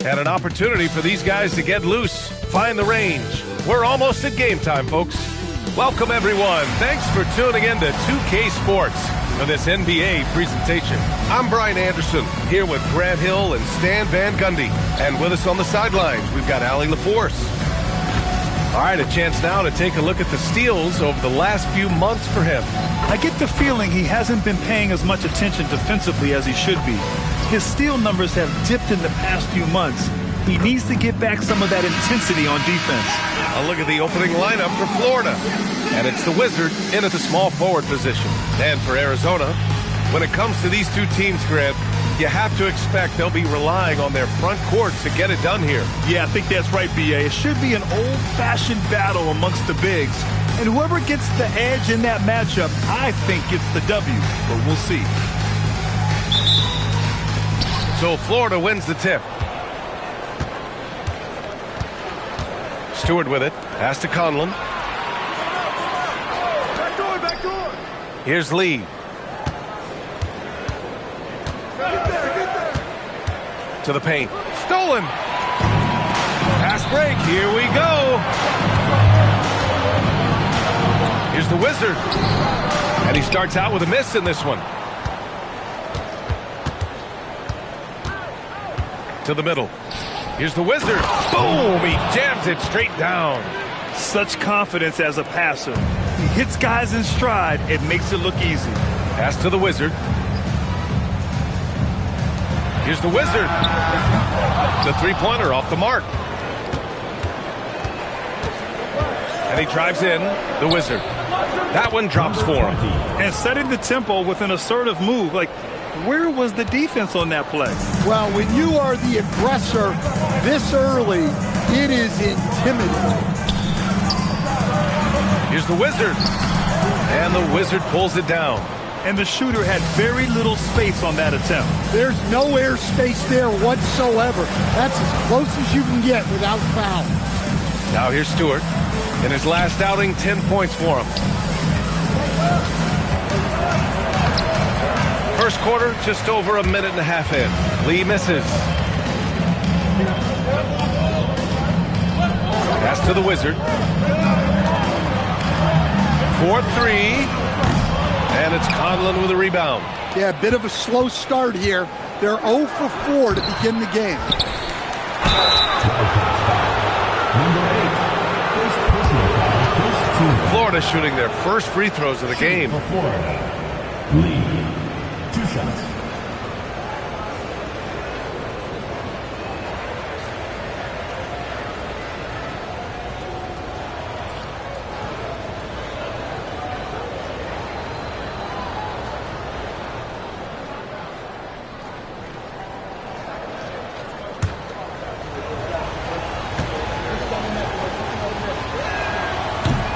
And an opportunity for these guys to get loose, find the range. We're almost at game time, folks. Welcome, everyone. Thanks for tuning in to 2K Sports for this NBA presentation. I'm Brian Anderson, here with Grant Hill and Stan Van Gundy. And with us on the sidelines, we've got Allie LaForce. All right, a chance now to take a look at the steals over the last few months for him. I get the feeling he hasn't been paying as much attention defensively as he should be. His steal numbers have dipped in the past few months. He needs to get back some of that intensity on defense. A look at the opening lineup for Florida. And it's the Wizard in at the small forward position. And for Arizona, when it comes to these two teams, Grant, you have to expect they'll be relying on their front court to get it done here. Yeah, I think that's right, B.A. It should be an old-fashioned battle amongst the bigs. And whoever gets the edge in that matchup, I think gets the W. But we'll see. So Florida wins the tip. Stewart with it. Pass to Conlon. Back door. Here's Lee. To the paint. Stolen. Pass break. Here we go. Here's the Wizard. And he starts out with a miss in this one. To the middle. Here's the Wizard. Boom! He jams it straight down. Such confidence as a passer. He hits guys in stride. It makes it look easy. Pass to the Wizard. Here's the Wizard. The three-pointer off the mark. And he drives in. The Wizard. That one drops for him. And setting the tempo with an assertive move. Like, where was the defense on that play? Well, when you are the aggressor this early, it is intimidating. Here's the Wizard. And the Wizard pulls it down. And the shooter had very little space on that attempt. There's no air space there whatsoever. That's as close as you can get without foul. Now here's Stewart. In his last outing, 10 points for him. First quarter, just over a minute and a half in. Lee misses. Pass to the Wizard. 4-3. And it's Conlon with a rebound. Yeah, a bit of a slow start here. They're 0 for 4 to begin the game. Florida shooting their first free throws of the game. Lee, 2 shots.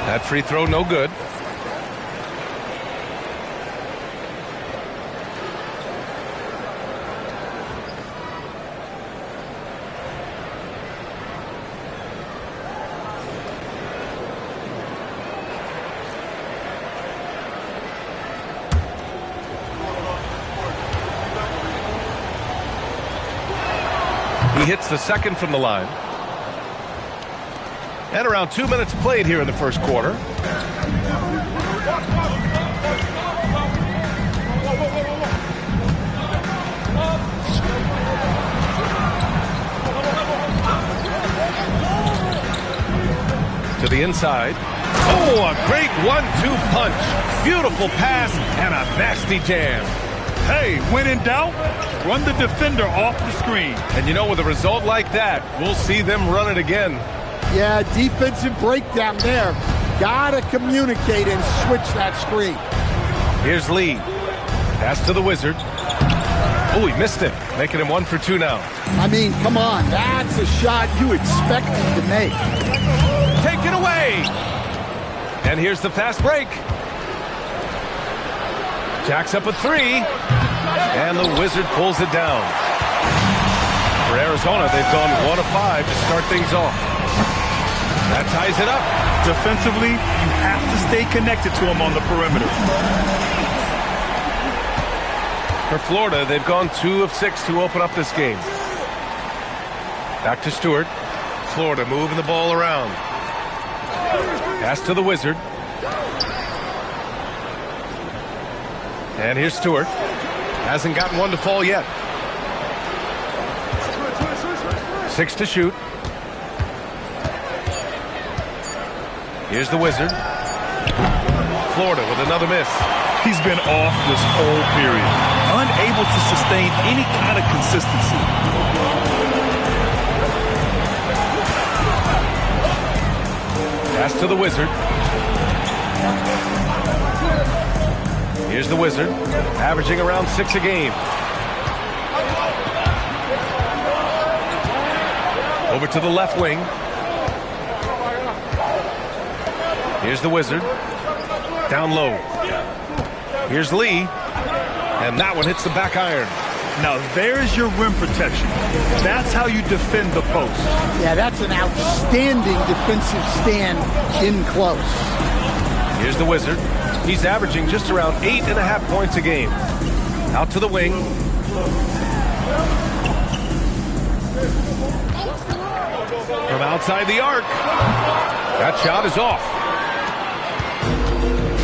That free throw no good. He hits the second from the line. And around 2 minutes played here in the first quarter. To the inside. Oh, a great 1-2 punch. Beautiful pass and a nasty jam. Hey, when in doubt, run the defender off the screen. And you know, with a result like that, we'll see them run it again. Yeah, defensive breakdown there. Gotta communicate and switch that screen. Here's Lee. Pass to the Wizard. Oh, he missed it, making him 1 for 2 now. I mean, come on, that's a shot you expect him to make. Take it away. And here's the fast break. Jacks up a 3. And the Wizard pulls it down. For Arizona, they've gone 1 of 5 to start things off. That ties it up. Defensively, you have to stay connected to him on the perimeter. For Florida, they've gone 2 of 6 to open up this game. Back to Stewart. Florida moving the ball around. Pass to the Wizard. And here's Stewart. Hasn't gotten one to fall yet. 6 to shoot. Here's the Wizard. Florida with another miss. He's been off this whole period, unable to sustain any kind of consistency. Pass to the Wizard. Here's the Wizard, averaging around 6 a game. Over to the left wing. Here's the Wizard. Down low. Here's Lee. And that one hits the back iron. Now there's your rim protection. That's how you defend the post. Yeah, that's an outstanding defensive stand in close. Here's the Wizard. He's averaging just around 8.5 points a game. Out to the wing. From outside the arc. That shot is off.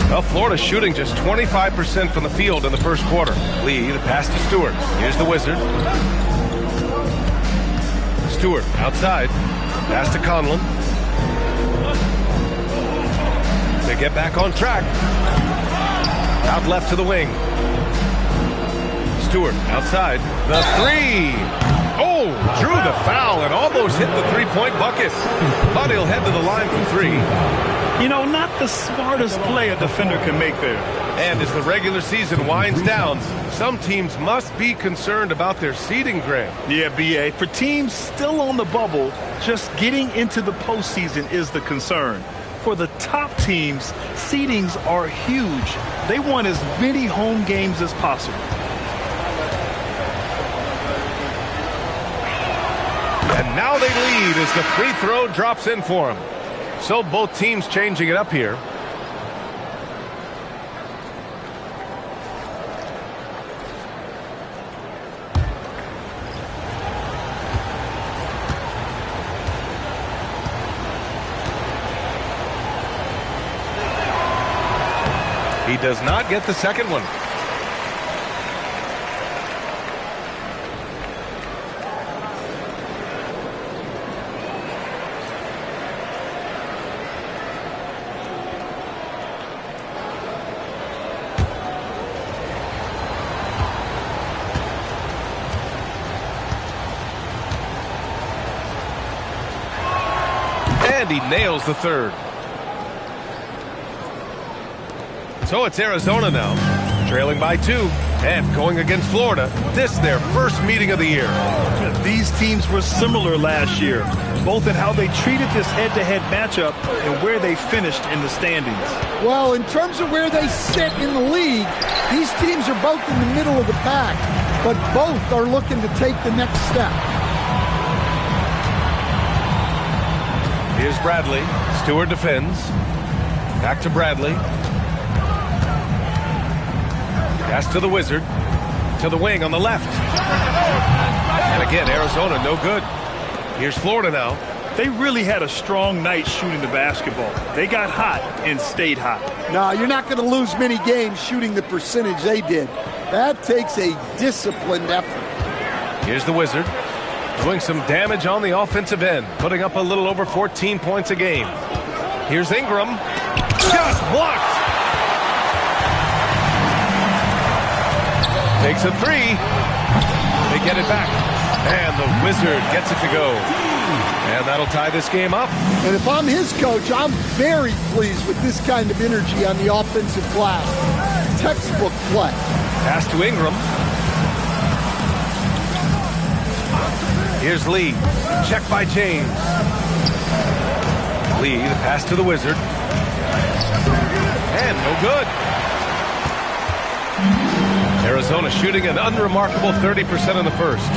Well, Florida shooting just 25% from the field in the first quarter. Lee, the pass to Stewart. Here's the Wizard. Stewart outside. Pass to Conlon. They get back on track. Out left to the wing. Stewart outside. The three. Oh, drew the foul and almost hit the three-point bucket. But he'll head to the line for three. You know, not the smartest play a defender can make there. And as the regular season winds down, some teams must be concerned about their seeding, Greg. Yeah, B.A. For teams still on the bubble, just getting into the postseason is the concern. For the top teams, seedings are huge. They want as many home games as possible. And now they lead as the free throw drops in for them. So both teams changing it up here. He does not get the second one. And he nails the third. So it's Arizona now, trailing by 2 and going against Florida. This their first meeting of the year. These teams were similar last year, both in how they treated this head-to-head matchup and where they finished in the standings. Well, in terms of where they sit in the league, these teams are both in the middle of the pack, but both are looking to take the next step. Here's Bradley. Stewart defends. Back to Bradley. Pass to the Wizard. To the wing on the left. And again, Arizona no good. Here's Florida now. They really had a strong night shooting the basketball. They got hot and stayed hot. No, you're not going to lose many games shooting the percentage they did. That takes a disciplined effort. Here's the Wizard. Doing some damage on the offensive end. Putting up a little over 14 points a game. Here's Ingram. Just blocked. Takes a three. They get it back. And the Wizard gets it to go. And that'll tie this game up. And if I'm his coach, I'm very pleased with this kind of energy on the offensive glass. Textbook play. Pass to Ingram. Here's Lee. Check by James. Lee, the pass to the Wizard. And no good. Arizona shooting an unremarkable 30% in the first.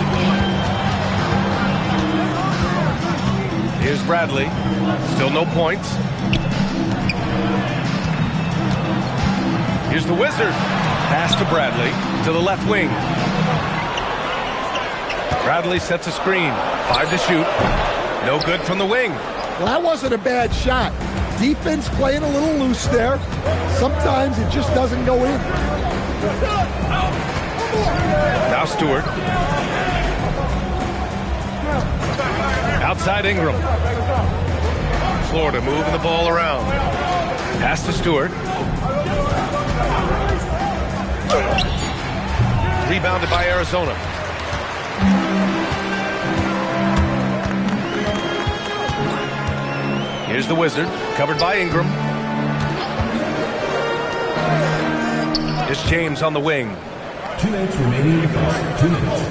Here's Bradley. Still no points. Here's the Wizard. Pass to Bradley to the left wing. Bradley sets a screen. 5 to shoot. No good from the wing. Well, that wasn't a bad shot. Defense playing a little loose there. Sometimes it just doesn't go in. Now Stewart. Outside Ingram. Florida moving the ball around. Pass to Stewart. Rebounded by Arizona. Here's the Wizard, covered by Ingram. Here's James on the wing. 2 minutes remaining in the first. 2 minutes.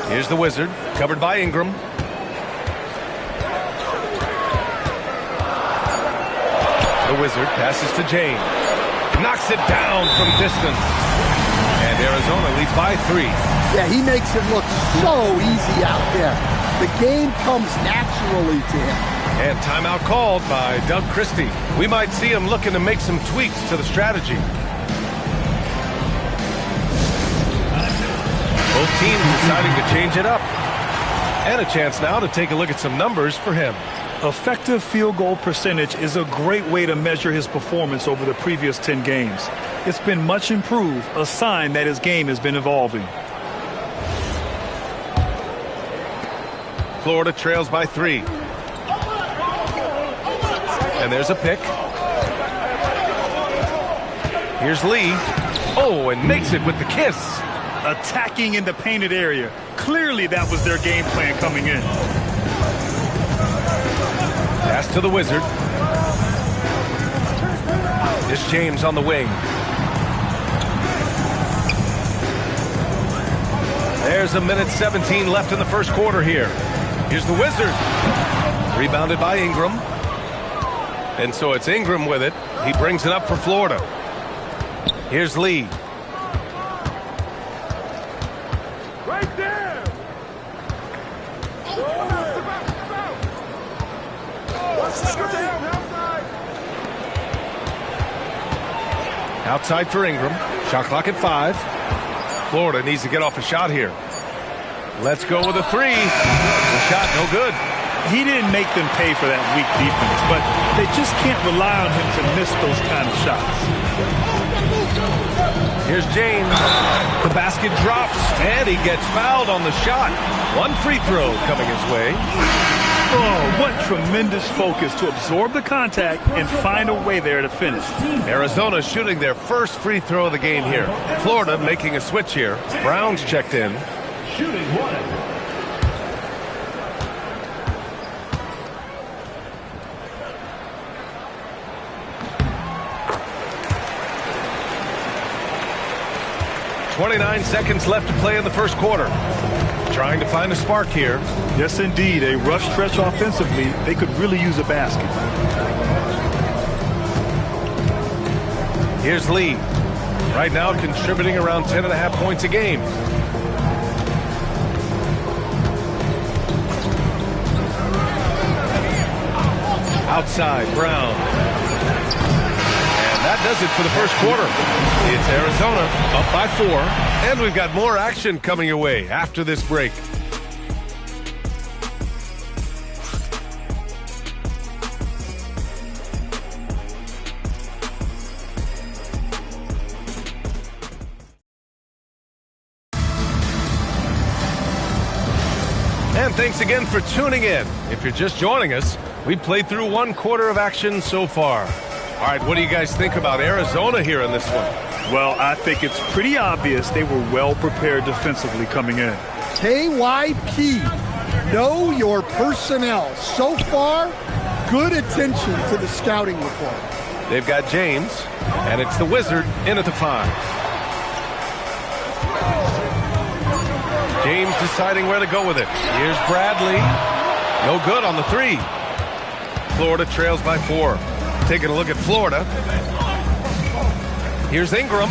Here's the Wizard, covered by Ingram. The Wizard passes to James. Knocks it down from distance. And Arizona leads by 3. Yeah, he makes it look so easy out there. The game comes naturally to him. And timeout called by Doug Christie. We might see him looking to make some tweaks to the strategy. Both teams deciding to change it up. And a chance now to take a look at some numbers for him. Effective field goal percentage is a great way to measure his performance over the previous 10 games. It's been much improved, a sign that his game has been evolving. Florida trails by 3. And there's a pick. Here's Lee. Oh, and makes it with the kiss. Attacking in the painted area. Clearly that was their game plan coming in. Pass to the Wizard. Here's James on the wing. There's 1:17 left in the first quarter here. Here's the Wizard. Rebounded by Ingram. And so it's Ingram with it. He brings it up for Florida. Here's Lee. Right there. Outside for Ingram. Shot clock at 5. Florida needs to get off a shot here. Let's go with a 3. The shot no good. He didn't make them pay for that weak defense, but they just can't rely on him to miss those kind of shots. Here's James. The basket drops, and he gets fouled on the shot. 1 free throw coming his way. Oh, what tremendous focus to absorb the contact and find a way there to finish. Arizona shooting their first free throw of the game here. Florida making a switch here. Brown's checked in. Shooting 1. 29 seconds left to play in the first quarter. Trying to find a spark here. Yes, indeed. A rough stretch offensively. They could really use a basket. Here's Lee. Right now contributing around 10.5 points a game. Outside, Brown. And that does it for the first quarter. It's Arizona up by 4. And we've got more action coming your way after this break. And thanks again for tuning in. If you're just joining us, we played through 1 quarter of action so far. All right, what do you guys think about Arizona here in this one? Well, I think it's pretty obvious they were well prepared defensively coming in. KYP, know your personnel. So far, good attention to the scouting report. They've got James, and it's the Wizard in at the 5. James deciding where to go with it. Here's Bradley. No good on the 3. Florida trails by 4. Taking a look at Florida. Here's Ingram.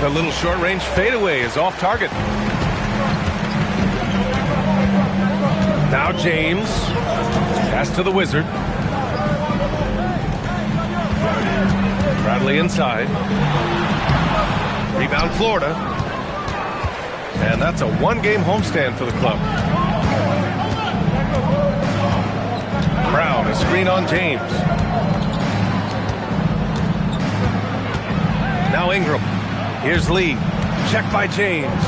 The little short-range fadeaway is off target. Now James. Pass to the Wizard. Bradley inside. Rebound Florida. And that's a one-game homestand for the club. Brown, a screen on James. Now Ingram. Here's Lee. Check by James.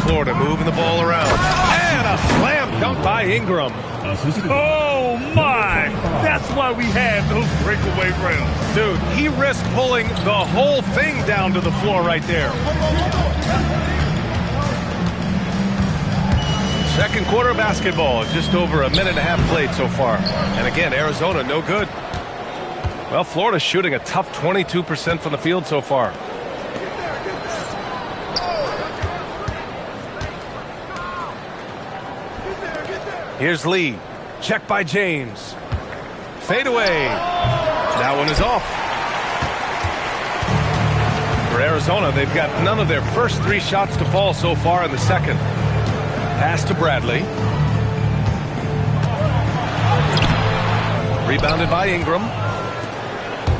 Florida moving the ball around. And a slam dunk by Ingram. Oh, my! That's why we have those breakaway rims. Dude, he risked pulling the whole thing down to the floor right there. Second quarter basketball, just over a minute and a half played so far. And again, Arizona no good. Well, Florida's shooting a tough 22% from the field so far. Here's Lee. Check by James. Fade away. That one is off. For Arizona, they've got none of their first three shots to fall so far in the second. Pass to Bradley. Rebounded by Ingram.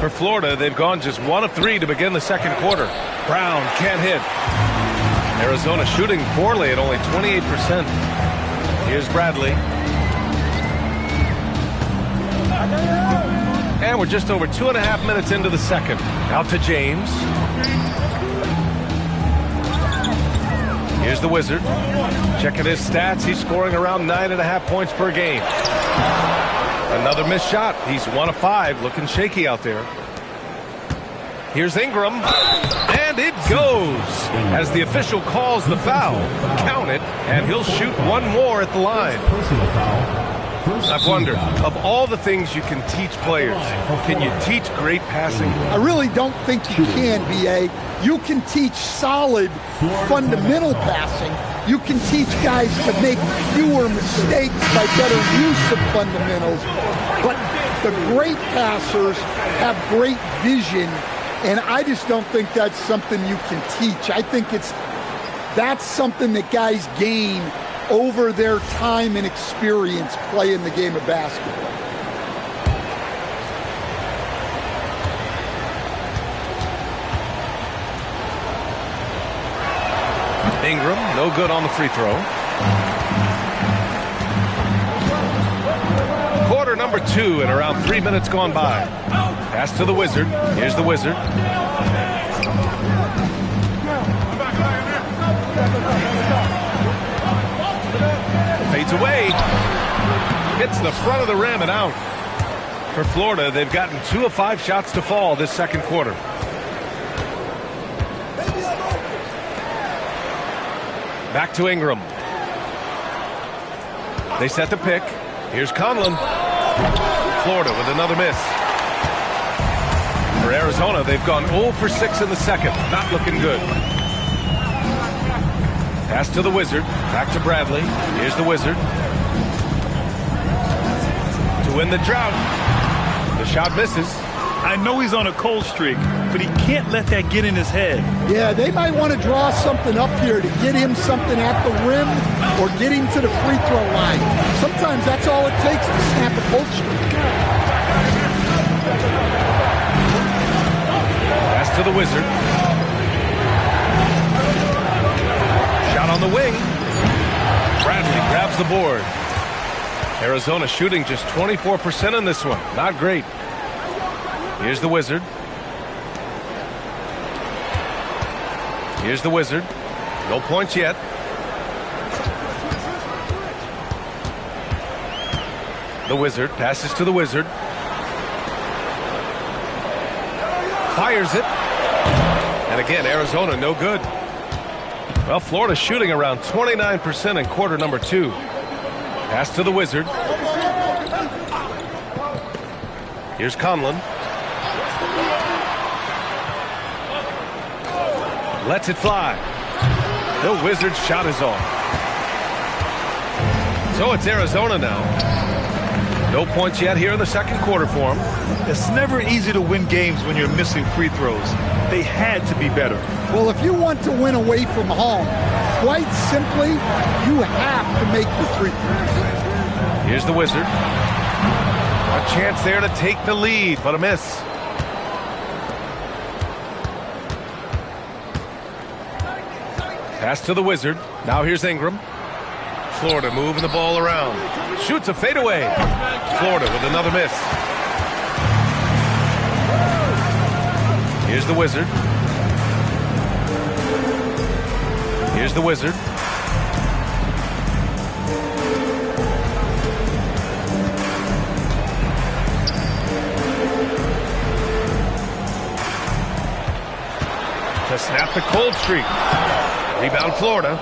For Florida, they've gone just 1 of 3 to begin the second quarter. Brown can't hit. Arizona shooting poorly at only 28%. Here's Bradley. And we're just over 2.5 minutes into the second. Out to James. Here's the Wizard. Checking his stats. He's scoring around 9.5 points per game. Another missed shot. He's 1 of 5. Looking shaky out there. Here's Ingram. And it goes. As the official calls the foul. Count it. And he'll shoot one more at the line. I've wondered, of all the things you can teach players, can you teach great passing? I really don't think you can, B.A. You can teach solid, fundamental passing. You can teach guys to make fewer mistakes by better use of fundamentals. But the great passers have great vision, and I just don't think that's something you can teach. I think that's something that guys gain over their time and experience playing the game of basketball. Ingram, no good on the free throw. Quarter number 2 and around 3 minutes gone by. Pass to the Wizard. Here's the Wizard. Fades away. Hits the front of the rim and out. For Florida, they've gotten 2 of 5 shots to fall this second quarter. Back to Ingram. They set the pick. Here's Conlon. Florida with another miss. For Arizona, they've gone 0 for 6 in the second. Not looking good. Pass to the Wizard. Back to Bradley. Here's the Wizard. To win the drought. The shot misses. I know he's on a cold streak, but he can't let that get in his head. Yeah, they might want to draw something up here to get him something at the rim or get him to the free throw line. Sometimes that's all it takes to snap a cold streak. Pass to the Wizard. Shot on the wing. Bradley grabs the board. Arizona shooting just 24% in this one. Not great. Here's the Wizard. Here's the Wizard. No points yet. The Wizard passes to the Wizard. Fires it. And again, Arizona no good. Well, Florida's shooting around 29% in quarter number 2. Pass to the Wizard. Here's Conlon. Lets it fly. The Wizards' shot is off. So it's Arizona now. No points yet here in the second quarter for them. It's never easy to win games when you're missing free throws. They had to be better. Well, if you want to win away from home, quite simply, you have to make your free throws. Here's the Wizard. A chance there to take the lead, but a miss. Pass to the Wizard. Now here's Ingram. Florida moving the ball around. Shoots a fadeaway. Florida with another miss. Here's the Wizard. Here's the Wizard. To snap the cold streak. Rebound Florida.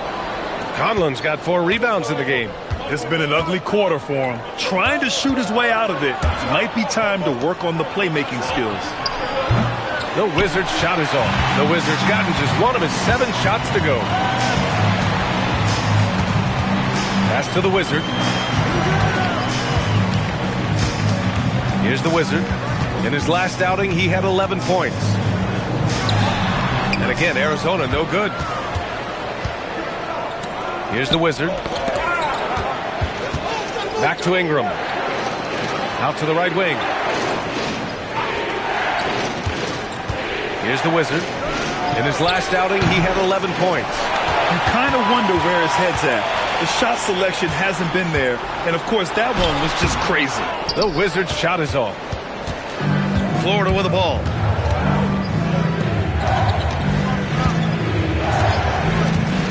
Conlon's got 4 rebounds in the game. It's been an ugly quarter for him. Trying to shoot his way out of it. Might be time to work on the playmaking skills. The Wizards' shot is off. The Wizards gotten just one of his 7 shots to go. Pass to the Wizard. Here's the Wizard. In his last outing, he had 11 points. And again, Arizona no good. Here's the Wizard. Back to Ingram. Out to the right wing. Here's the Wizard. In his last outing, he had 11 points. You kind of wonder where his head's at. The shot selection hasn't been there. And, of course, that one was just crazy. The Wizards' shot is off. Florida with the ball.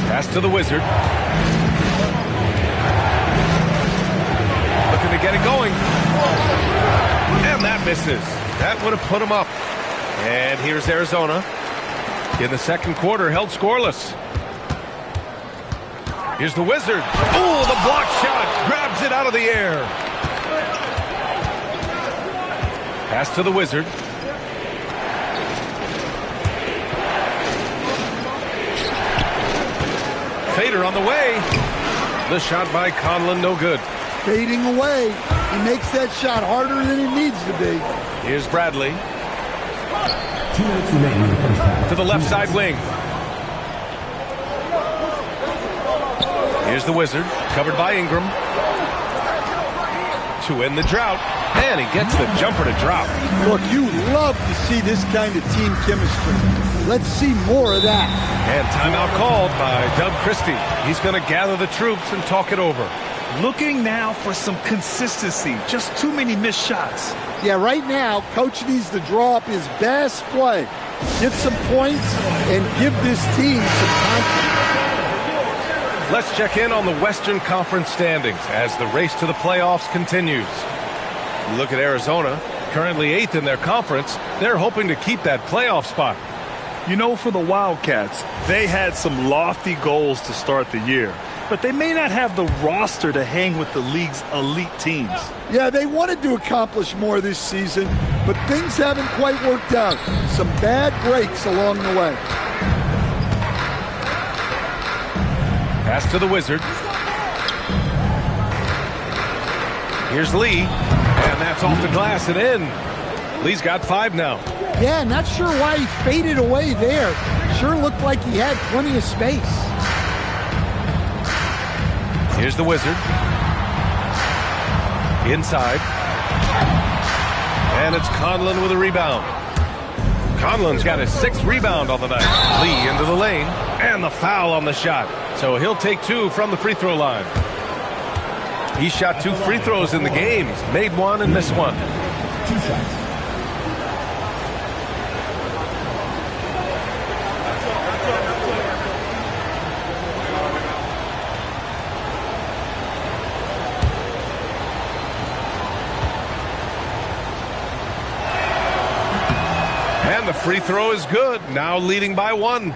Pass to the Wizard. Looking to get it going. And that misses. That would have put him up. And here's Arizona. In the second quarter, held scoreless. Here's the Wizard. Oh, the block shot. Grabs it out of the air. Pass to the Wizard. Fader on the way. The shot by Conlon, no good. Fading away. He makes that shot harder than it needs to be. Here's Bradley. 2 minutes remaining in the first half. To the left side wing. Here's the Wizard, covered by Ingram. To end the drought. And he gets the jumper to drop. Look, you love to see this kind of team chemistry. Let's see more of that. And timeout called by Doug Christie. He's going to gather the troops and talk it over. Looking now for some consistency. Just too many missed shots. Yeah, right now, Coach needs to draw up his best play. Get some points and give this team some confidence. Let's check in on the Western Conference standings as the race to the playoffs continues. Look at Arizona, currently 8th in their conference. They're hoping to keep that playoff spot. You know, for the Wildcats, they had some lofty goals to start the year, but they may not have the roster to hang with the league's elite teams. Yeah, they wanted to accomplish more this season, but things haven't quite worked out. Some bad breaks along the way. Pass to the Wizard. Here's Lee, and that's off the glass and in. Lee's got 5 now. Yeah, not sure why he faded away there. Sure looked like he had plenty of space. Here's the Wizard. Inside. And it's Conlon with a rebound. Conlon's got his 6th rebound on the night. Lee into the lane, and the foul on the shot. So he'll take 2 from the free throw line. He shot 2 free throws in the game. Made 1 and missed 1. 2 shots. And the free throw is good. Now leading by 1.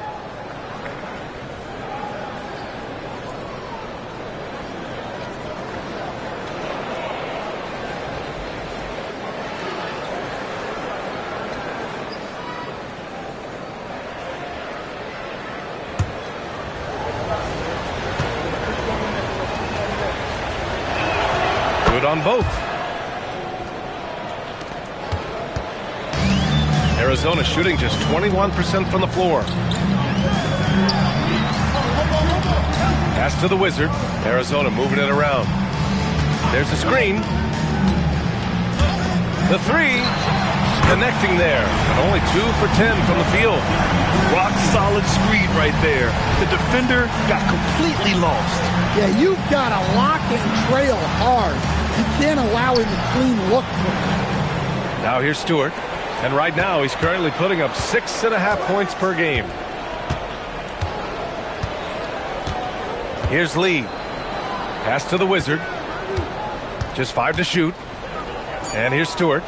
Good on both. Arizona shooting just 21% from the floor. Pass to the Wizard. Arizona moving it around. There's a screen. The 3. connecting there, but only 2 for 10 from the field. Rock solid screen right there. The defender got completely lost. Yeah, you've got to lock and trail hard. You can't allow him to clean look for him. Now here's Stewart. And right now he's currently putting up 6.5 points per game. Here's Lee. Pass to the Wizard. Just 5 to shoot. And here's Stewart.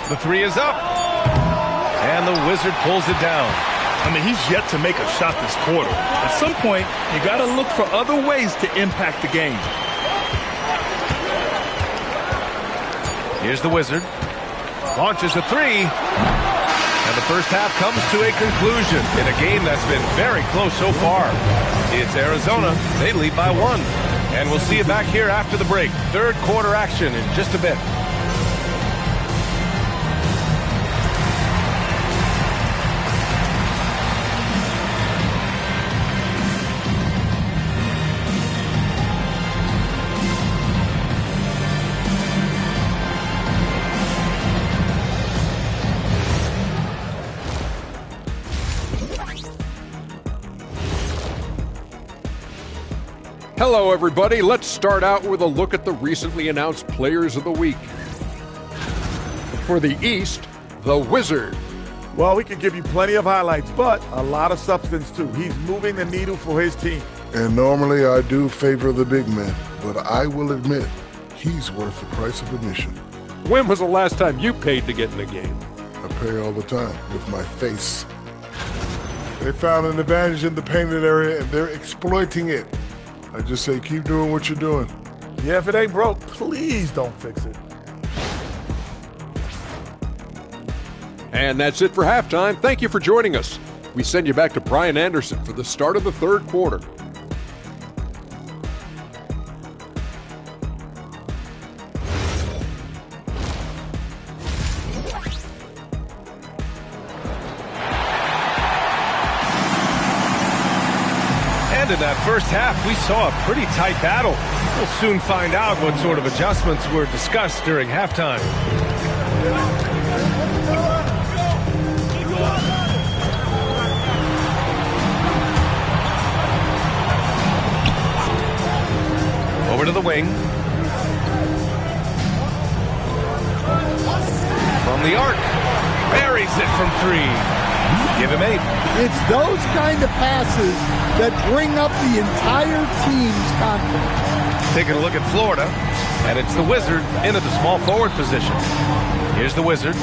The 3 is up. And the Wizard pulls it down. I mean, he's yet to make a shot this quarter. At some point, you got to look for other ways to impact the game. Here's the Wizard. Launches a 3. And the first half comes to a conclusion in a game that's been very close so far. It's Arizona. They lead by 1. And we'll see you back here after the break. Third quarter action in just a bit. Hello, everybody. Let's start out with a look at the recently announced Players of the Week. For the East, the Wizard. Well, we can give you plenty of highlights, but a lot of substance, too. He's moving the needle for his team. And normally I do favor the big man, but I will admit, he's worth the price of admission. When was the last time you paid to get in a game? I pay all the time with my face. They found an advantage in the painted area, and they're exploiting it. I just say keep doing what you're doing. Yeah, if it ain't broke, please don't fix it. And that's it for halftime. Thank you for joining us. We send you back to Brian Anderson for the start of the third quarter. In that first half, we saw a pretty tight battle. We'll soon find out what sort of adjustments were discussed during halftime. Over to the wing. From the arc. Buries it from 3. Give him 8. It's those kind of passes that bring up the entire team's confidence. Taking a look at Florida, and it's the Wizard into the small forward position. Here's the Wizard.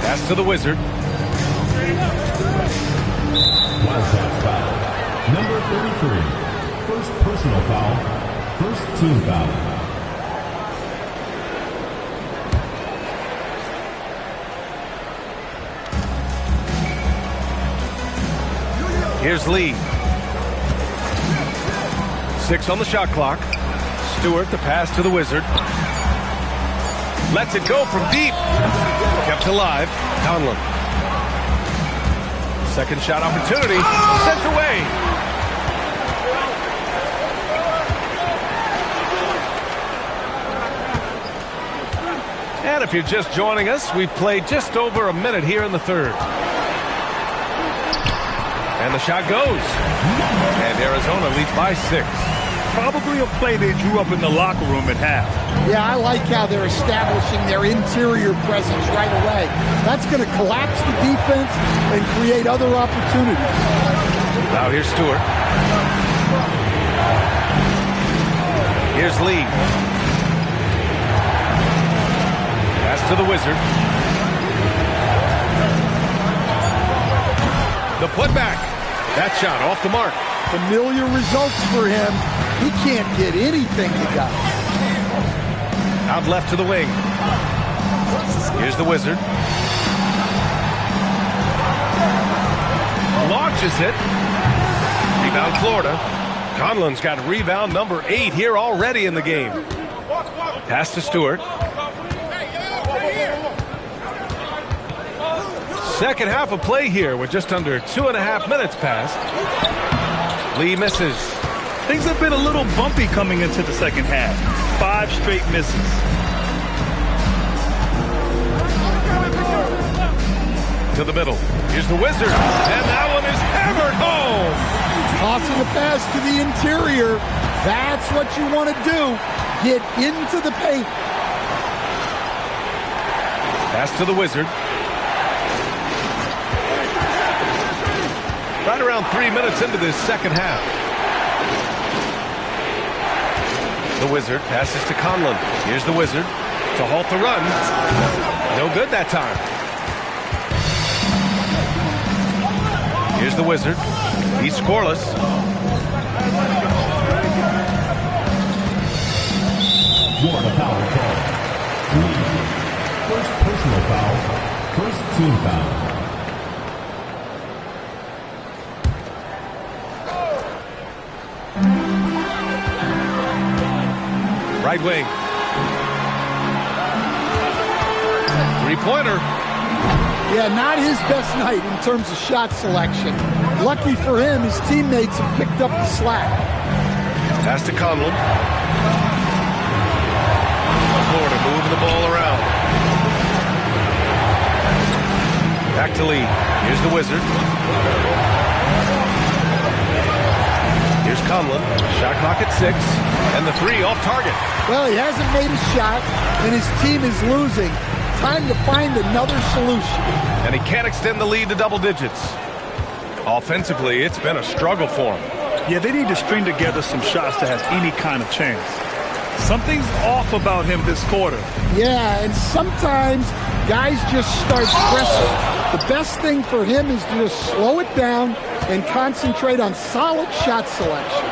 Pass to the Wizard. Wildcat foul. Number 33. First personal foul. First team foul. Here's Lee. 6 on the shot clock. Stewart, the pass to the Wizard. Lets it go from deep. Kept alive. Conlon. Second shot opportunity. Sent away. And if you're just joining us, we've played just over a minute here in the third. And the shot goes. And Arizona leads by 6. Probably a play they drew up in the locker room at half. Yeah, I like how they're establishing their interior presence right away. That's going to collapse the defense and create other opportunities. Now here's Stewart. Here's Lee. Pass to the Wizard. The putback. That shot off the mark. Familiar results for him. He can't get anything to go. Out left to the wing. Here's the Wizard. Launches it. Rebound Florida. Conlon's got rebound number 8 here already in the game. Pass to Stewart. Second half of play here with just under 2.5 minutes passed. Lee misses. Things have been a little bumpy coming into the second half. 5 straight misses. to the middle. Here's the Wizard, and that one is hammered home. Tossing the pass to the interior. That's what you want to do. Get into the paint. Pass to the Wizard. Right around 3 minutes into this second half. The Wizard passes to Conlon. Here's the Wizard to halt the run. No good that time. Here's the Wizard. He's scoreless. Florida foul call. First personal foul. First team foul. Right wing. Three-pointer. Yeah, not his best night in terms of shot selection. Lucky for him, his teammates have picked up the slack. Pass to Conlon. Florida moving the ball around. Back to Lee. Here's the Wizard. Here's Conlon. Shot clock at 6. And the three off target. Well, he hasn't made a shot, and his team is losing. Time to find another solution. And he can't extend the lead to double digits. Offensively, it's been a struggle for him. Yeah, they need to string together some shots that has any kind of chance. Something's off about him this quarter. Yeah, and sometimes guys just start pressing. The best thing for him is to just slow it down and concentrate on solid shot selection.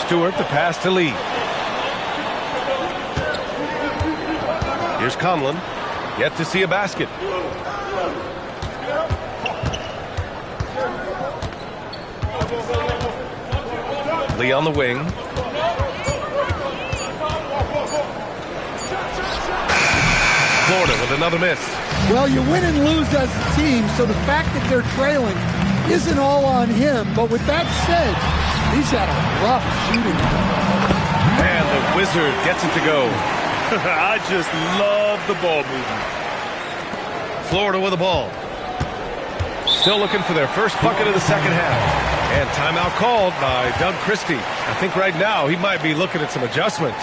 Stewart the pass to Lee. Here's Conlon. Yet to see a basket. Lee on the wing. Florida with another miss. Well, you win and lose as a team, so the fact that they're trailing isn't all on him. But with that said, he's had a rough shooting. And the Wizard gets it to go. I just love the ball movement. Florida with the ball. Still looking for their first bucket of the second half. And timeout called by Doug Christie. I think right now he might be looking at some adjustments.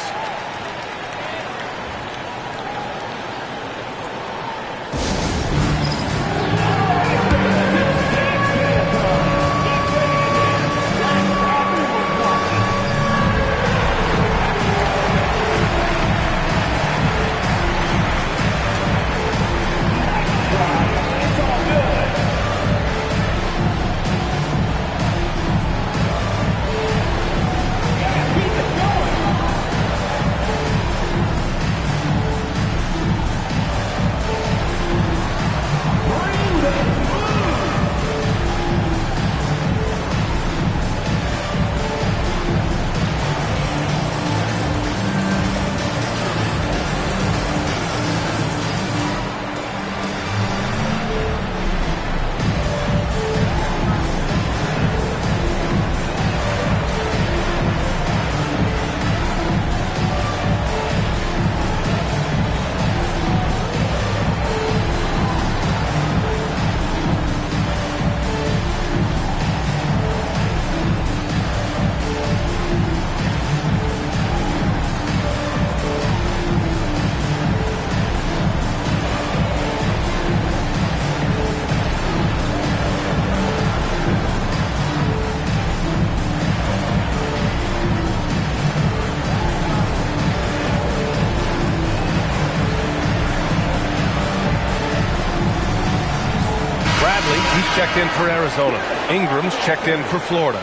Checked in for Arizona. Ingram's checked in for Florida.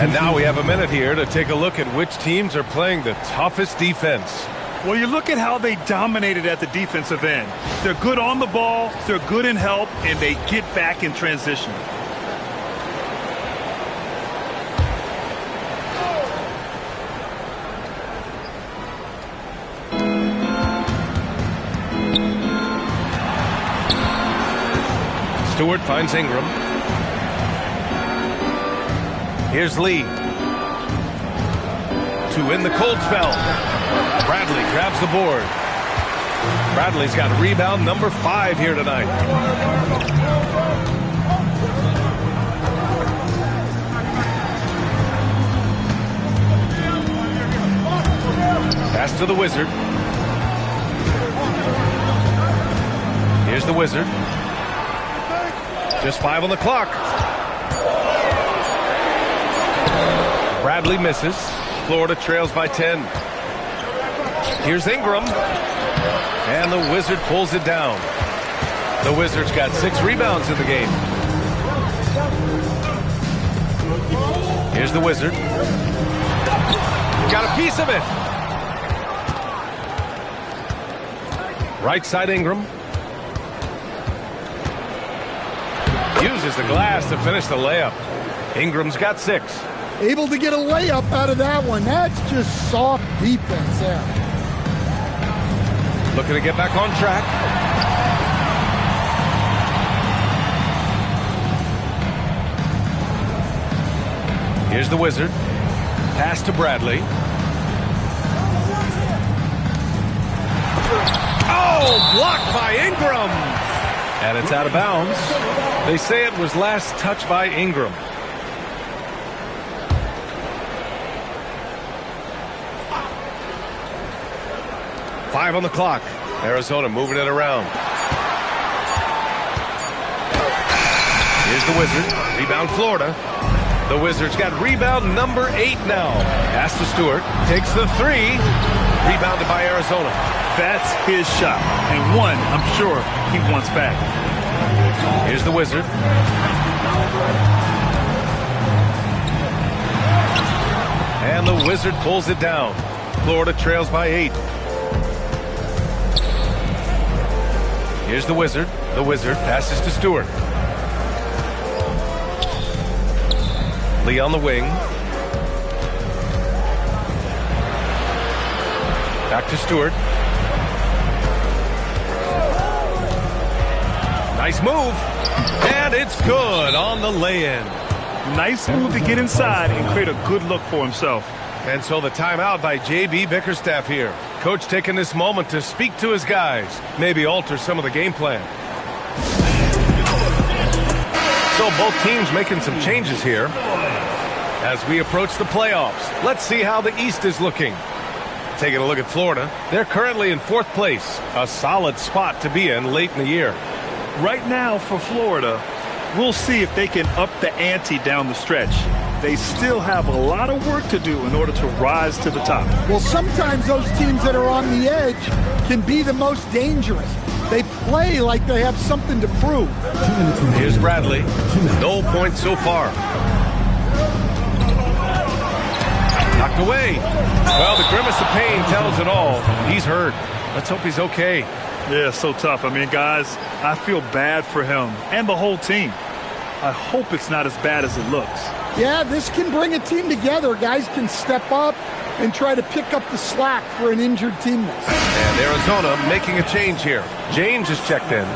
And now we have a minute here to take a look at which teams are playing the toughest defense. Well, you look at how they dominated at the defensive end. They're good on the ball, they're good in help, and they get back in transition. Stewart finds Ingram. Here's Lee. To win the cold spell. Bradley grabs the board. Bradley's got rebound number 5 here tonight. Pass to the Wizard. Here's the Wizard. Just 5 on the clock. Bradley misses. Florida trails by 10. Here's Ingram. And the Wizard pulls it down. The Wizards got 6 rebounds in the game. Here's the Wizard. Got a piece of it. Right side Ingram. Uses the glass to finish the layup. Ingram's got 6. Able to get a layup out of that one. That's just soft defense there. Looking to get back on track. Here's the Wizard. Pass to Bradley. Oh, blocked by Ingram. And it's out of bounds. They say it was last touched by Ingram. Five on the clock. Arizona moving it around. Here's the Wizard. Rebound Florida. The Wizards got rebound number 8 now. Pass to Stewart. Takes the 3. Rebounded by Arizona. That's his shot. And one, I'm sure, he wants back. Here's the Wizard. And the Wizard pulls it down. Florida trails by 8. Here's the Wizard. The Wizard passes to Stewart. Lee on the wing. Back to Stewart. Nice move. And it's good on the lay-in. Nice move to get inside and create a good look for himself. And so the timeout by J.B. Bickerstaff here. Coach taking this moment to speak to his guys. Maybe alter some of the game plan. So both teams making some changes here. As we approach the playoffs, let's see how the East is looking. Taking a look at Florida, they're currently in 4th place. A solid spot to be in late in the year. Right now for Florida, we'll see if they can up the ante down the stretch. They still have a lot of work to do in order to rise to the top. Well, sometimes those teams that are on the edge can be the most dangerous. They play like they have something to prove. Here's Bradley. No points so far. Knocked away. Well, the grimace of pain tells it all. He's hurt. Let's hope he's okay. Yeah, so tough. I mean, guys, I feel bad for him and the whole team. I hope it's not as bad as it looks. Yeah, this can bring a team together. Guys can step up and try to pick up the slack for an injured teammate. And Arizona making a change here. James is checked in.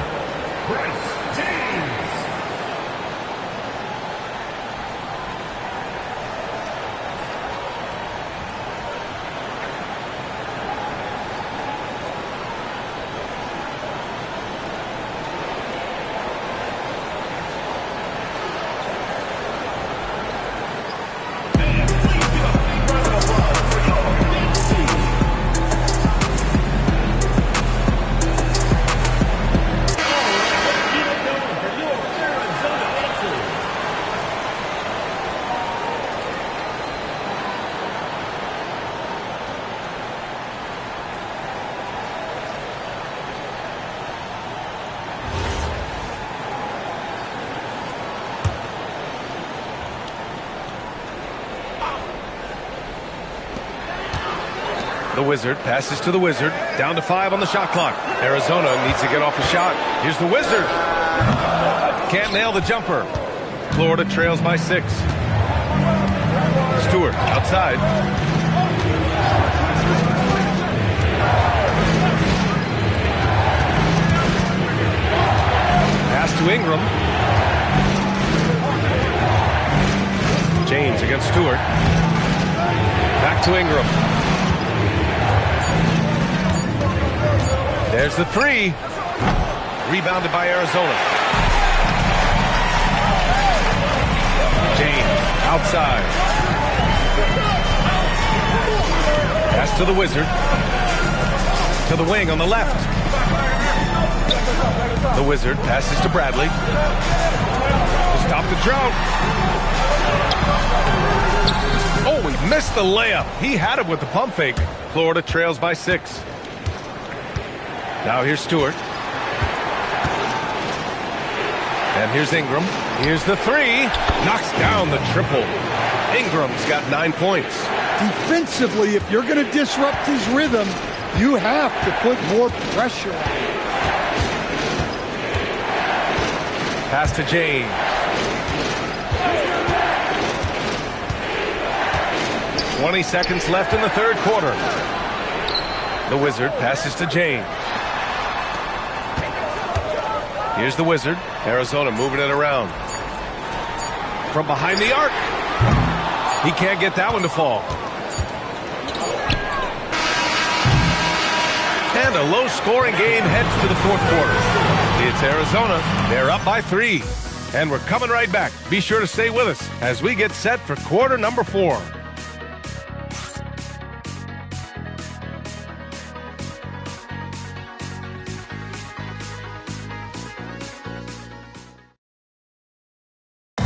The Wizard passes to the Wizard. Down to 5 on the shot clock. Arizona needs to get off a shot. Here's the Wizard. Can't nail the jumper. Florida trails by 6. Stewart outside. Pass to Ingram. James against Stewart. Back to Ingram. There's the three. Rebounded by Arizona. James outside. Pass to the Wizard. To the wing on the left. The Wizard passes to Bradley. To stop the drought. Oh, he missed the layup. He had it with the pump fake. Florida trails by 6. Now here's Stewart. And here's Ingram. Here's the three. Knocks down the triple. Ingram's got 9 points. Defensively, if you're going to disrupt his rhythm, you have to put more pressure on him. Pass to James. "20 seconds left in the third quarter. The Wizard passes to James. Here's the Wizard. Arizona moving it around. From behind the arc. He can't get that one to fall. And a low-scoring game heads to the fourth quarter. It's Arizona. They're up by 3. And we're coming right back. Be sure to stay with us as we get set for quarter number 4.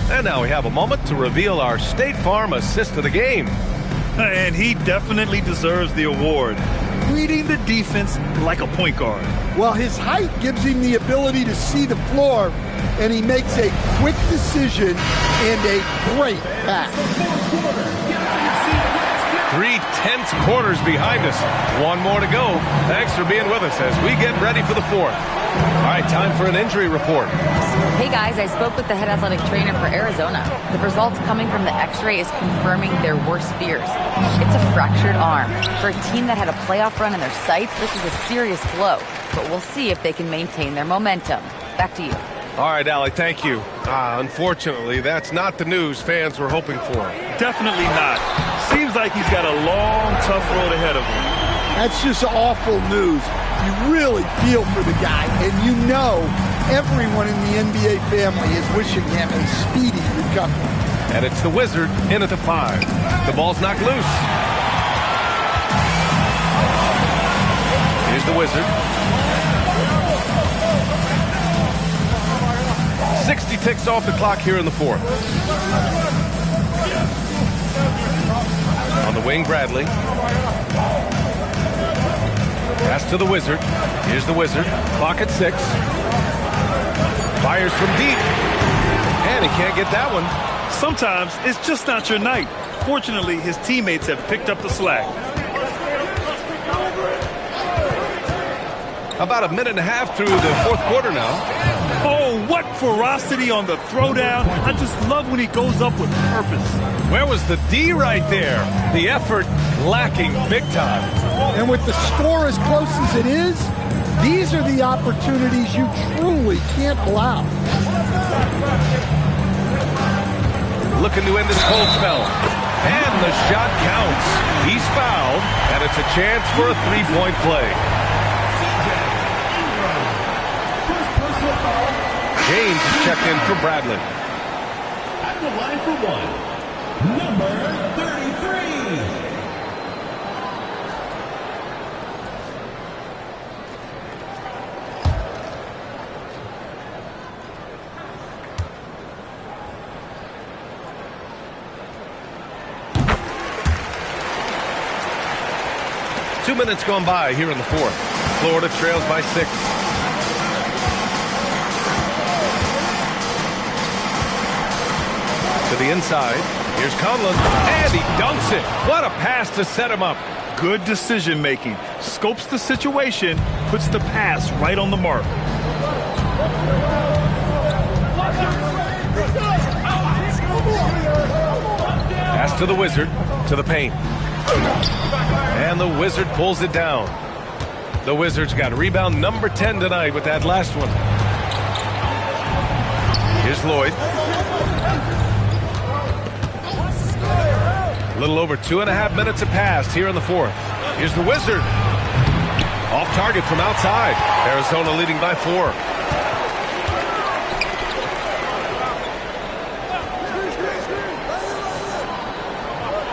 And now we have a moment to reveal our State Farm assist of the game. And he definitely deserves the award. Reading the defense like a point guard. Well, his height gives him the ability to see the floor, and he makes a quick decision and a great pass. 3 tense quarters behind us. 1 more to go. Thanks for being with us as we get ready for the 4th. All right, time for an injury report. Hey guys, I spoke with the head athletic trainer for Arizona. The results coming from the x-ray is confirming their worst fears. It's a fractured arm. For a team that had a playoff run in their sights, this is a serious blow. But we'll see if they can maintain their momentum. Back to you. All right, Allie, thank you. Unfortunately, that's not the news fans were hoping for. Definitely not. Seems like he's got a long, tough road ahead of him. That's just awful news. You really feel for the guy, and you know everyone in the NBA family is wishing him a speedy recovery. And it's the Wizard in at the 5. The ball's knocked loose. Here's the Wizard. 60 ticks off the clock here in the 4th. On the wing, Bradley. Pass to the Wizard. Here's the Wizard. Clock at 6. Fires from deep. And he can't get that one. Sometimes it's just not your night. Fortunately, his teammates have picked up the slack. About a minute and a half through the 4th quarter now. Oh, what ferocity on the throwdown. I just love when he goes up with purpose. Where was the D right there? The effort lacking big time. And with the score as close as it is, these are the opportunities you truly can't allow. Looking to end this cold spell. And the shot counts. He's fouled, and it's a chance for a 3-point play. James is checked in for Bradley. At the line for 1, number 33. Two minutes gone by here in the 4th. Florida trails by 6. To the inside. Here's Conlon. And he dunks it. What a pass to set him up. Good decision making. Scopes the situation, puts the pass right on the mark. Pass to the Wizard. To the paint. And the Wizard pulls it down. The Wizards got rebound number 10 tonight with that last one. Here's Lloyd. A little over 2.5 minutes have passed here in the 4th. Here's the Wizard. Off target from outside. Arizona leading by 4.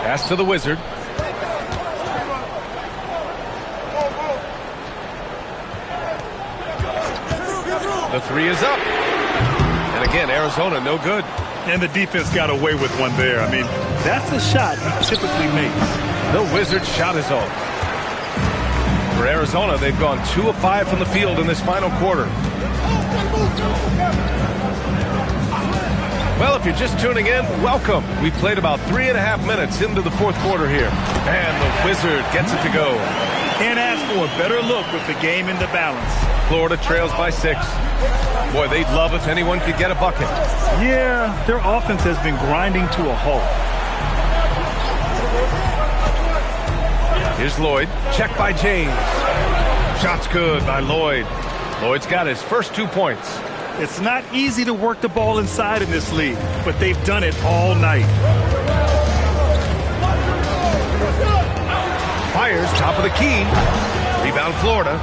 Pass to the Wizard. The 3 is up. And again, Arizona no good. And the defense got away with one there. I mean, that's a shot he typically makes. The Wizards' shot is off. For Arizona, they've gone 2 of 5 from the field in this final quarter. Well, if you're just tuning in, welcome. We've played about 3.5 minutes into the fourth quarter here. And the Wizard gets it to go. Can't ask for a better look with the game in the balance. Florida trails by 6. Boy, they'd love if anyone could get a bucket. Yeah, their offense has been grinding to a halt. Here's Lloyd. Check by James. Shot's good by Lloyd. Lloyd's got his first 2 points. It's not easy to work the ball inside in this league, but they've done it all night. Fires, top of the key. Rebound, Florida.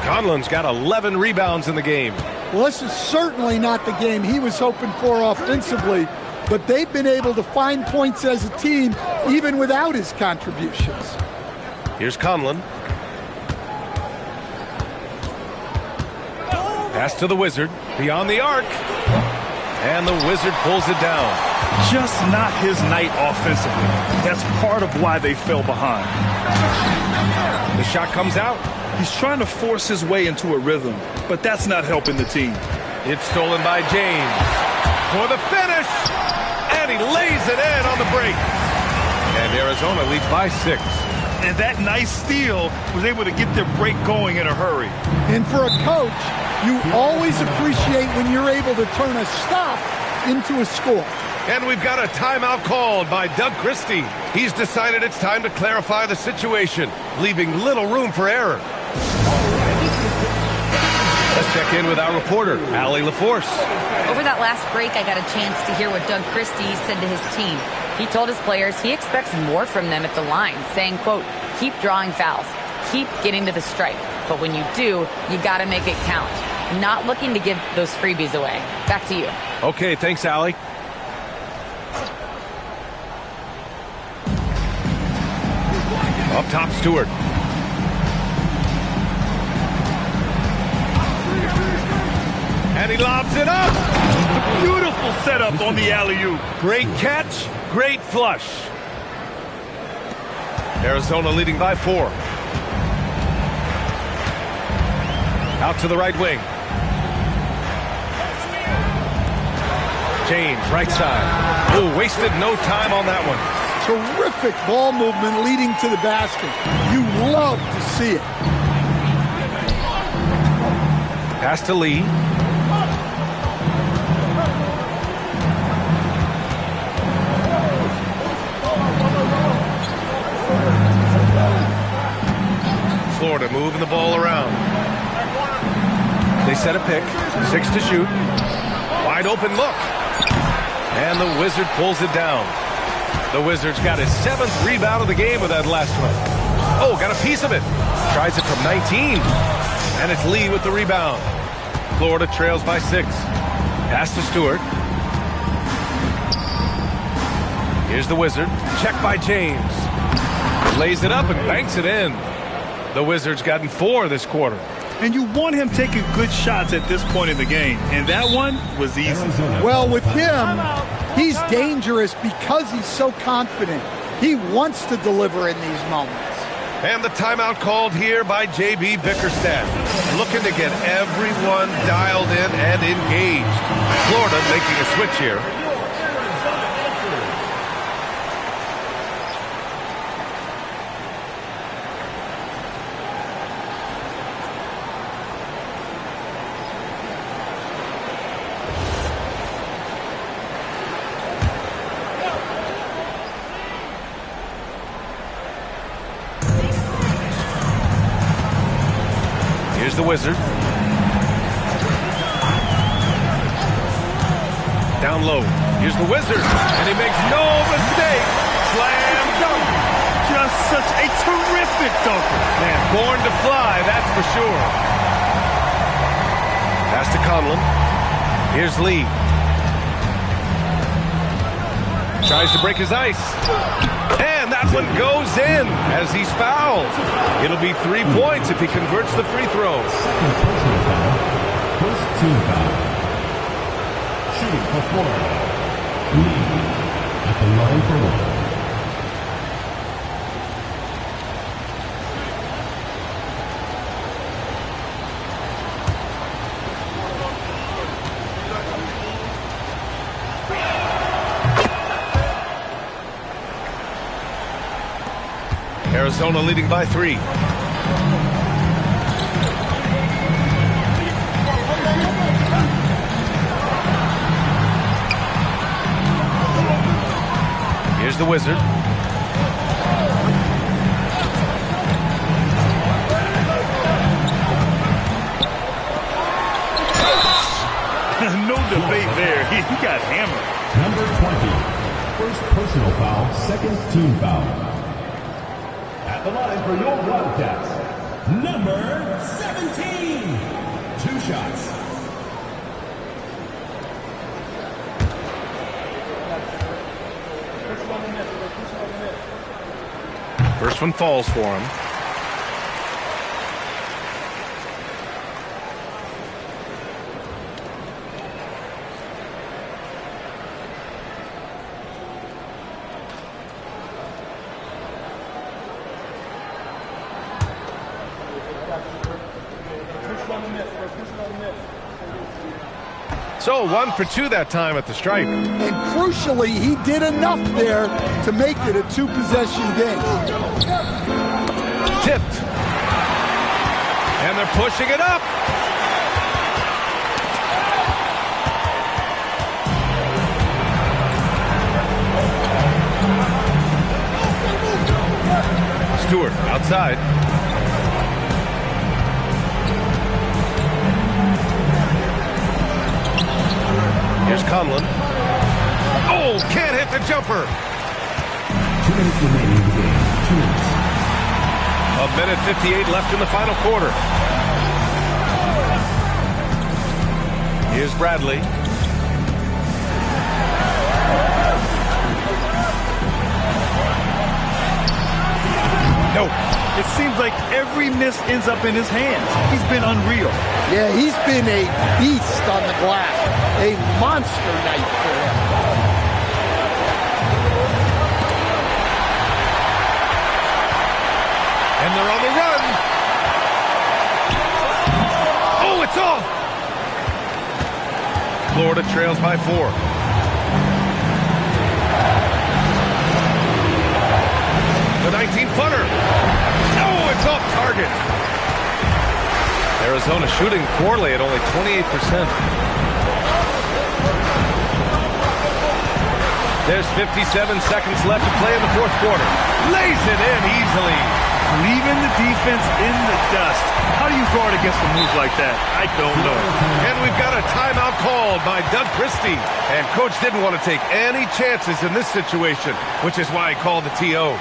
Conlon's got 11 rebounds in the game. Well, this is certainly not the game he was hoping for offensively, but they've been able to find points as a team even without his contributions. Here's Conlon. Pass to the Wizard. Beyond the arc. And the Wizard pulls it down. Just not his night offensively. That's part of why they fell behind. The shot comes out. He's trying to force his way into a rhythm, but that's not helping the team. It's stolen by James. For the finish. And he lays it in on the break. And Arizona leads by 6. And that nice steal was able to get their break going in a hurry. And for a coach, you always appreciate when you're able to turn a stop into a score. And we've got a timeout called by Doug Christie. He's decided it's time to clarify the situation, leaving little room for error. Let's check in with our reporter, Allie LaForce. Over that last break, I got a chance to hear what Doug Christie said to his team. He told his players he expects more from them at the line, saying, quote, keep drawing fouls, keep getting to the stripe. But when you do, you got to make it count. Not looking to give those freebies away. Back to you. Okay, thanks, Allie. Up top, Stewart. And he lobs it up. Beautiful setup on the alley-oop. Great catch, great flush. Arizona leading by 4. Out to the right wing. James, right side. Oh, wasted no time on that one. Terrific ball movement leading to the basket. You love to see it. Pass to Lee. Florida moving the ball around. They set a pick. 6 to shoot. Wide open look. And the Wizard pulls it down. The Wizards got his 7th rebound of the game with that last one. Oh, got a piece of it. Tries it from 19. And it's Lee with the rebound. Florida trails by 6. Pass to Stewart. Here's the Wizard. Check by James. Lays it up and banks it in. The Wizards gotten 4 this quarter. And you want him taking good shots at this point in the game. And that one was easy. Well, with him, he's dangerous because he's so confident. He wants to deliver in these moments. And the timeout called here by J.B. Bickerstaff. Looking to get everyone dialed in and engaged. Florida making a switch here. Here's the Wizard. Down low. Here's the Wizard. And he makes no mistake. Slam dunk. Just such a terrific Prolific dunker. Man, born to fly, that's for sure. Pass to Conlon. Here's Lee. Tries to break his ice. And that one goes in as he's fouled. It'll be 3 points if he converts the free throw. First team foul. Shooting for Florida. Lee at the line for one. Arizona leading by 3. Here's the Wizard. No debate there. He got hammered. Number 20. First personal foul, second team foul. At the line for your Wildcats, number 17. 2 shots. First one falls for him. So 1 for 2 that time at the stripe. And crucially, he did enough there to make it a 2-possession game. Tipped. And they're pushing it up. Stewart outside. Here's Conlon. Oh, can't hit the jumper. 2 minutes remaining in the game. 2 minutes. 1:58 left in the final quarter. Here's Bradley. Nope. It seems like every miss ends up in his hands. He's been unreal. Yeah, he's been a beast on the glass. A monster night for him. And they're on the run. Oh, it's off. Florida trails by 4. The 19-footer. Oh, it's off target. Arizona shooting poorly at only 28%. There's 57 seconds left to play in the fourth quarter. Lays it in easily. Leaving the defense in the dust. How do you guard against a move like that? I don't know. And we've got a timeout called by Doug Christie. And Coach didn't want to take any chances in this situation, which is why he called the TO.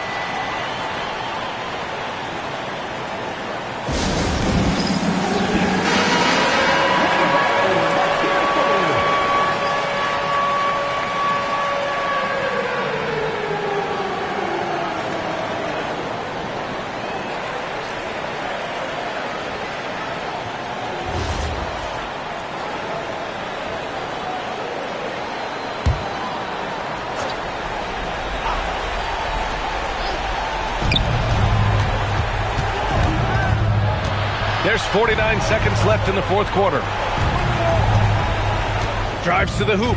There's 49 seconds left in the fourth quarter. Drives to the hoop.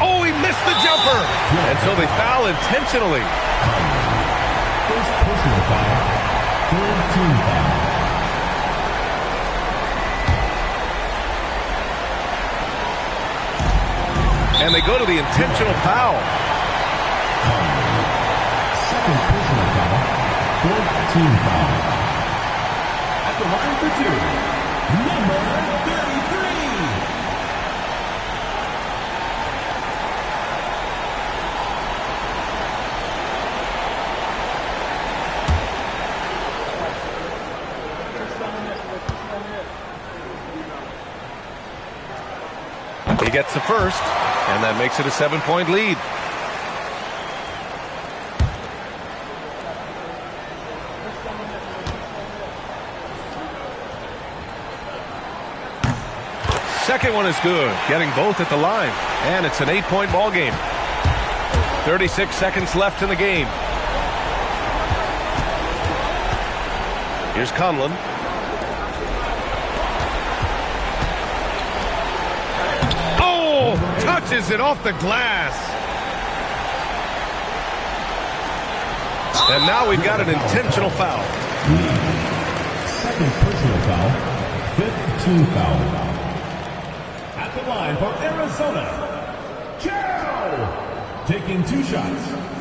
Oh, he missed the jumper. And so they foul intentionally. First personal foul, third team foul. And they go to the intentional foul. Second personal foul, fourth team foul. At the line for 2, number 33. gets the first, and that makes it a 7-point lead. Second one is good, getting both at the line, and it's an 8-point ball game. 36 seconds left in the game. Here's Conlon. Oh, touches it off the glass. And now we've got an intentional foul. Second personal foul, 5th team foul. At the line for Arizona, Joe, taking 2 shots.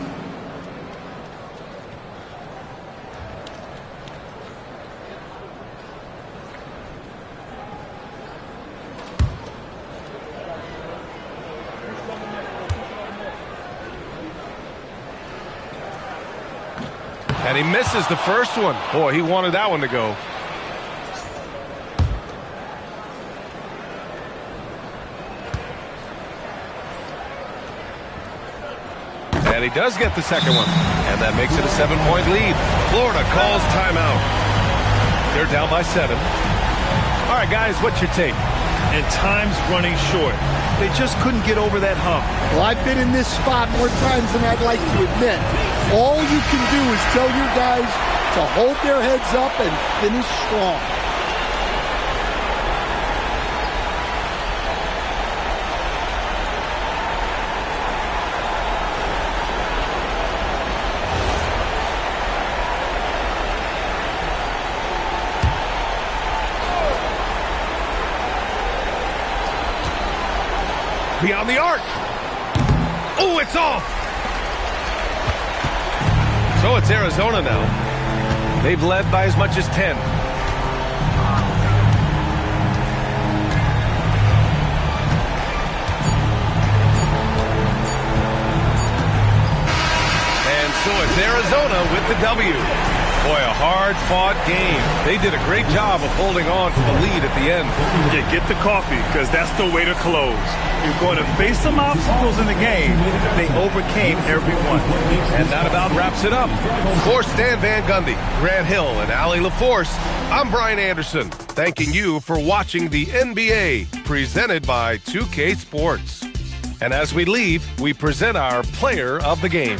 And he misses the first one. Boy, he wanted that one to go. And he does get the second one. And that makes it a 7-point lead. Florida calls timeout. They're down by 7. All right, guys, what's your take? And time's running short. They just couldn't get over that hump. Well, I've been in this spot more times than I'd like to admit. All you can do is tell your guys to hold their heads up and finish strong. Beyond the arc. Oh, it's off. So it's Arizona now. They've led by as much as 10. And so it's Arizona with the W. Boy, a hard-fought game. They did a great job of holding on to the lead at the end. Yeah, get the coffee, because that's the way to close. You're going to face some obstacles in the game. They overcame every one. And that about wraps it up. For Stan Van Gundy, Grant Hill, and Allie LaForce, I'm Brian Anderson, thanking you for watching the NBA, presented by 2K Sports. And as we leave, we present our player of the game.